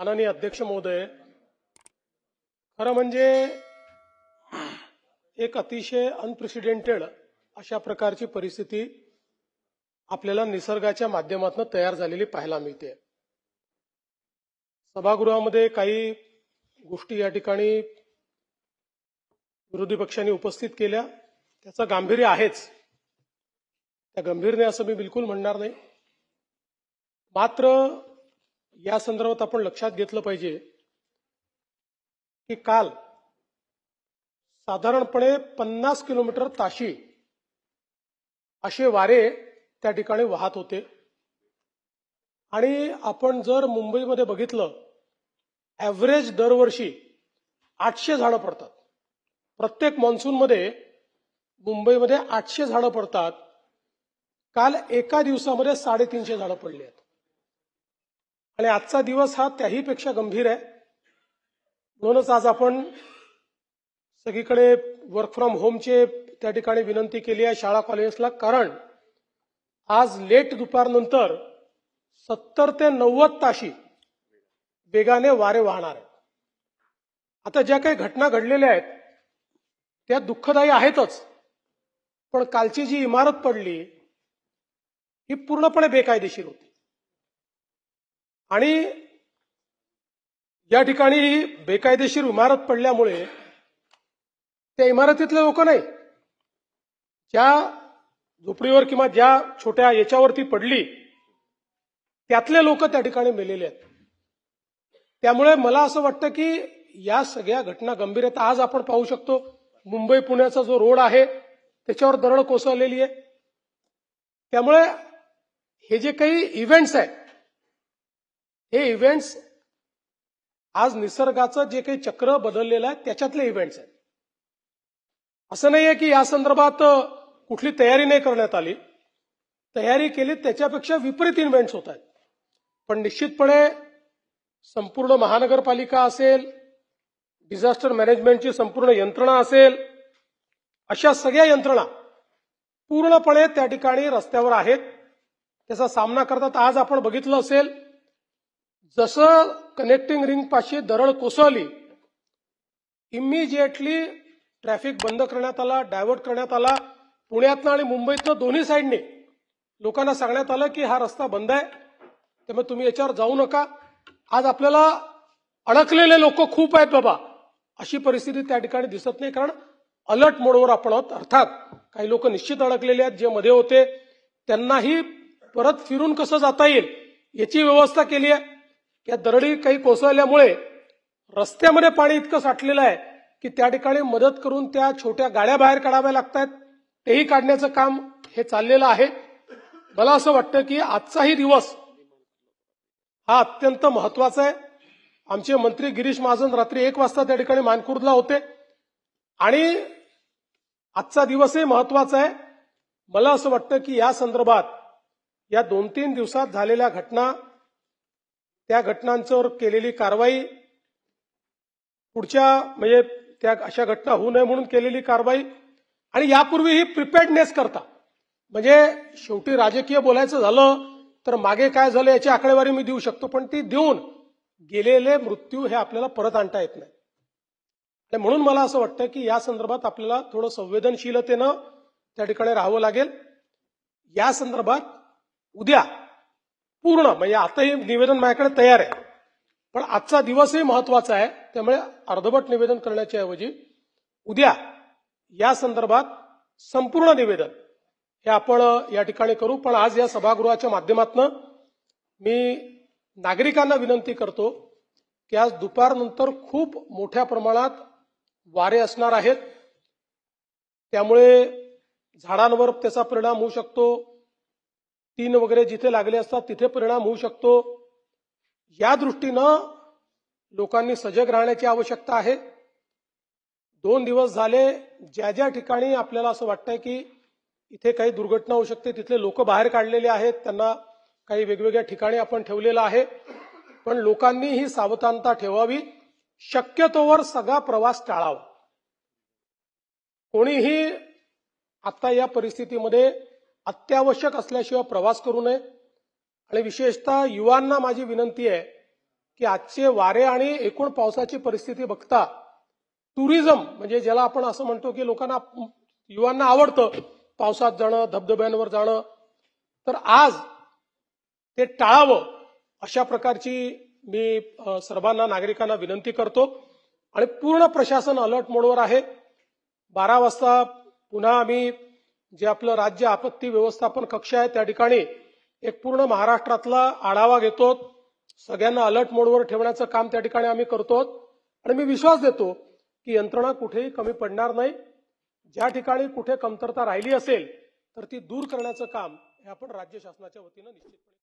माननीय अध्यक्ष महोदय, खरं म्हणजे एक अतिशय अनप्रेसिडेंटेड अशा प्रकारची परिस्थिती आपल्याला निसर्गाच्या माध्यमातून तयार झालेली पाहायला मिळते। सभागृहामध्ये काही गोष्टी या ठिकाणी विरोधी पक्षांनी उपस्थित केल्या, त्याचं गांभीर्य आहेच, त्या गंभीरने असं मी बिलकुल म्हणणार नाही। मात्र या संदर्भात आपण लक्षात घेतलं पाहिजे की काल साधारणपणे 50 किलोमीटर ताशी असे वारे त्या ठिकाणी वाहत होते आणि आपण जर मुंबईमध्ये बघितलं, ॲव्हरेज दरवर्षी 800 झाडं पडतात। प्रत्येक मॉन्सूनमध्ये मुंबईमध्ये 800 झाडं पडतात। काल एका दिवसामध्ये 350 झाडं पडली आहेत आणि आजचा दिवस हा त्याहीपेक्षा गंभीर आहे। म्हणूनच आज आपण सगळीकडे वर्क फ्रॉम होमचे त्या ठिकाणी विनंती केली आहे शाळा कॉलेजेसला, कारण आज लेट दुपारनंतर 70 ते 90 ताशी वेगाने वारे वाहणार आहेत। आता ज्या काही घटना घडलेल्या आहेत त्या दुःखदायी आहेतच, पण कालची जी इमारत पडली ही पूर्णपणे बेकायदेशीर होती आणि या ठिकाणी बेकायदेशीर इमारत पडल्यामुळे त्या इमारतीतले लोक नाही, ज्या झोपडीवर किंवा ज्या छोट्या याच्यावरती पडली त्यातले लोक त्या ठिकाणी मेलेले आहेत। त्यामुळे मला असं वाटतं की या सगळ्या घटना गंभीर आहेत। आज आपण पाहू शकतो मुंबई पुण्याचा जो रोड आहे त्याच्यावर दरड कोसळलेली आहे। त्यामुळे हे जे काही इव्हेंट्स आहेत, हे इव्हेंट्स आज निसर्गाचं जे काही चक्र बदललेलं आहे त्याच्यातले इव्हेंट्स आहेत। असं नाहीये की या संदर्भात कुठली तयारी नाही करण्यात आली, तयारी केली त्याच्यापेक्षा विपरीत इव्हेंट्स होत आहेत। पण निश्चितपणे संपूर्ण महानगरपालिका असेल, डिझास्टर मॅनेजमेंटची संपूर्ण यंत्रणा असेल, अशा सगळ्या यंत्रणा पूर्णपणे त्या ठिकाणी रस्त्यावर आहेत, त्याचा सामना करतात। आज आपण बघितलं असेल, जसं कनेक्टिंग रिंग पाशी दरड कोसळली, इमिजिएटली ट्रॅफिक बंद करण्यात आला, डायव्हर्ट करण्यात आला। पुण्यातनं आणि मुंबईतनं दोन्ही साईडने लोकांना सांगण्यात आलं की हा रस्ता बंद आहे, त्यामुळे तुम्ही याच्यावर जाऊ नका। आज आपल्याला अडकलेले लोक खूप आहेत बाबा, अशी परिस्थिती त्या ठिकाणी दिसत नाही, कारण अलर्ट मोडवर आपण आहोत। अर्थात काही लोक निश्चित अडकलेले आहेत, जे मध्ये होते त्यांनाही परत फिरून कसं जाता येईल याची व्यवस्था केली आहे। या दरडी काही कोसळल्यामुळे रस्त्यामध्ये पाणी इतकं साठलेलं आहे की त्या ठिकाणी मदत करून त्या छोट्या गाड्या बाहेर काढाव्या लागतात, तेही काढण्याचं काम हे चाललेलं आहे। मला असं वाटतं की आजचाही दिवस हा अत्यंत महत्वाचा आहे। आमचे मंत्री गिरीश महाजन रात्री 1 वाजता त्या ठिकाणी मानखुर्दला होते आणि आजचा दिवसही महत्वाचा आहे। मला असं वाटतं की या संदर्भात या 2-3 दिवसात झालेल्या घटना, त्या घटनांवर केलेली कारवाई, पुढच्या म्हणजे त्या अशा घटना होऊ नये म्हणून केलेली कारवाई आणि यापूर्वी ही प्रिपेअर्डनेस करता, म्हणजे शेवटी राजकीय बोलायचं झालं तर मागे काय झालं याची आकडेवारी मी देऊ शकतो, पण ती देऊन गेलेले मृत्यू हे आपल्याला परत आणता येत नाही। आणि म्हणून मला असं वाटतं की या संदर्भात आपल्याला थोडं संवेदनशीलतेनं त्या ठिकाणी राहावं लागेल। या संदर्भात उद्या पूर्ण म्हणजे आताही निवेदन माझ्याकडे तयार आहे, पण आजचा दिवसही महत्वाचा आहे, त्यामुळे अर्धवट निवेदन करण्याच्या ऐवजी उद्या या संदर्भात संपूर्ण निवेदन हे आपण या ठिकाणी करू। पण आज या सभागृहाच्या माध्यमातून मी नागरिकांना विनंती करतो की आज दुपारनंतर खूप मोठ्या प्रमाणात वारे असणार आहेत, त्यामुळे झाडांवर त्याचा परिणाम होऊ शकतो, तीन वगैरे जिथे लागले असतात तिथे परिणाम होऊ शकतो। या दृष्टीनं लोकांनी सजग राहण्याची आवश्यकता आहे। 2 दिवस झाले ज्या ज्या ठिकाणी आपल्याला असं वाटतंय की इथे काही दुर्घटना होऊ शकते तिथले लोक बाहेर काढलेले आहेत, त्यांना काही वेगवेगळ्या ठिकाणी आपण ठेवलेलं आहे, पण लोकांनी ही सावधानता ठेवावी। शक्यतोवर सगळा प्रवास टाळावा। कोणीही आता या परिस्थितीमध्ये अत्यावश्यक असल्याशिवाय प्रवास करू नये आणि विशेषतः युवांना माझी विनंती आहे की आजचे वारे आणि एकूण पावसाची परिस्थिती बघता टुरिझम म्हणजे ज्याला आपण असं म्हणतो की लोकांना युवांना आवडतं पावसात जाणं धबधब्यांवर जाणं, तर आज ते टाळावं अशा प्रकारची मी सर्वांना नागरिकांना विनंती करतो. आणि पूर्ण प्रशासन अलर्ट मोडवर आहे. 12 वाजता पुन्हा आम्ही जे आपलं राज्य आपत्ती व्यवस्थापन कक्ष आहे त्या ठिकाणी एक पूर्ण महाराष्ट्रातला आढावा घेतो. सगळ्यांना अलर्ट मोडवर ठेवण्याचं काम त्या ठिकाणी आम्ही करतो आणि मी विश्वास देतो की यंत्रणा कुठेही कमी पडणार नाही. ज्या ठिकाणी कुठे कमतरता राहिली असेल तर ती दूर करण्याचं काम हे आपण राज्य शासनाच्या वतीनं निश्चितपणे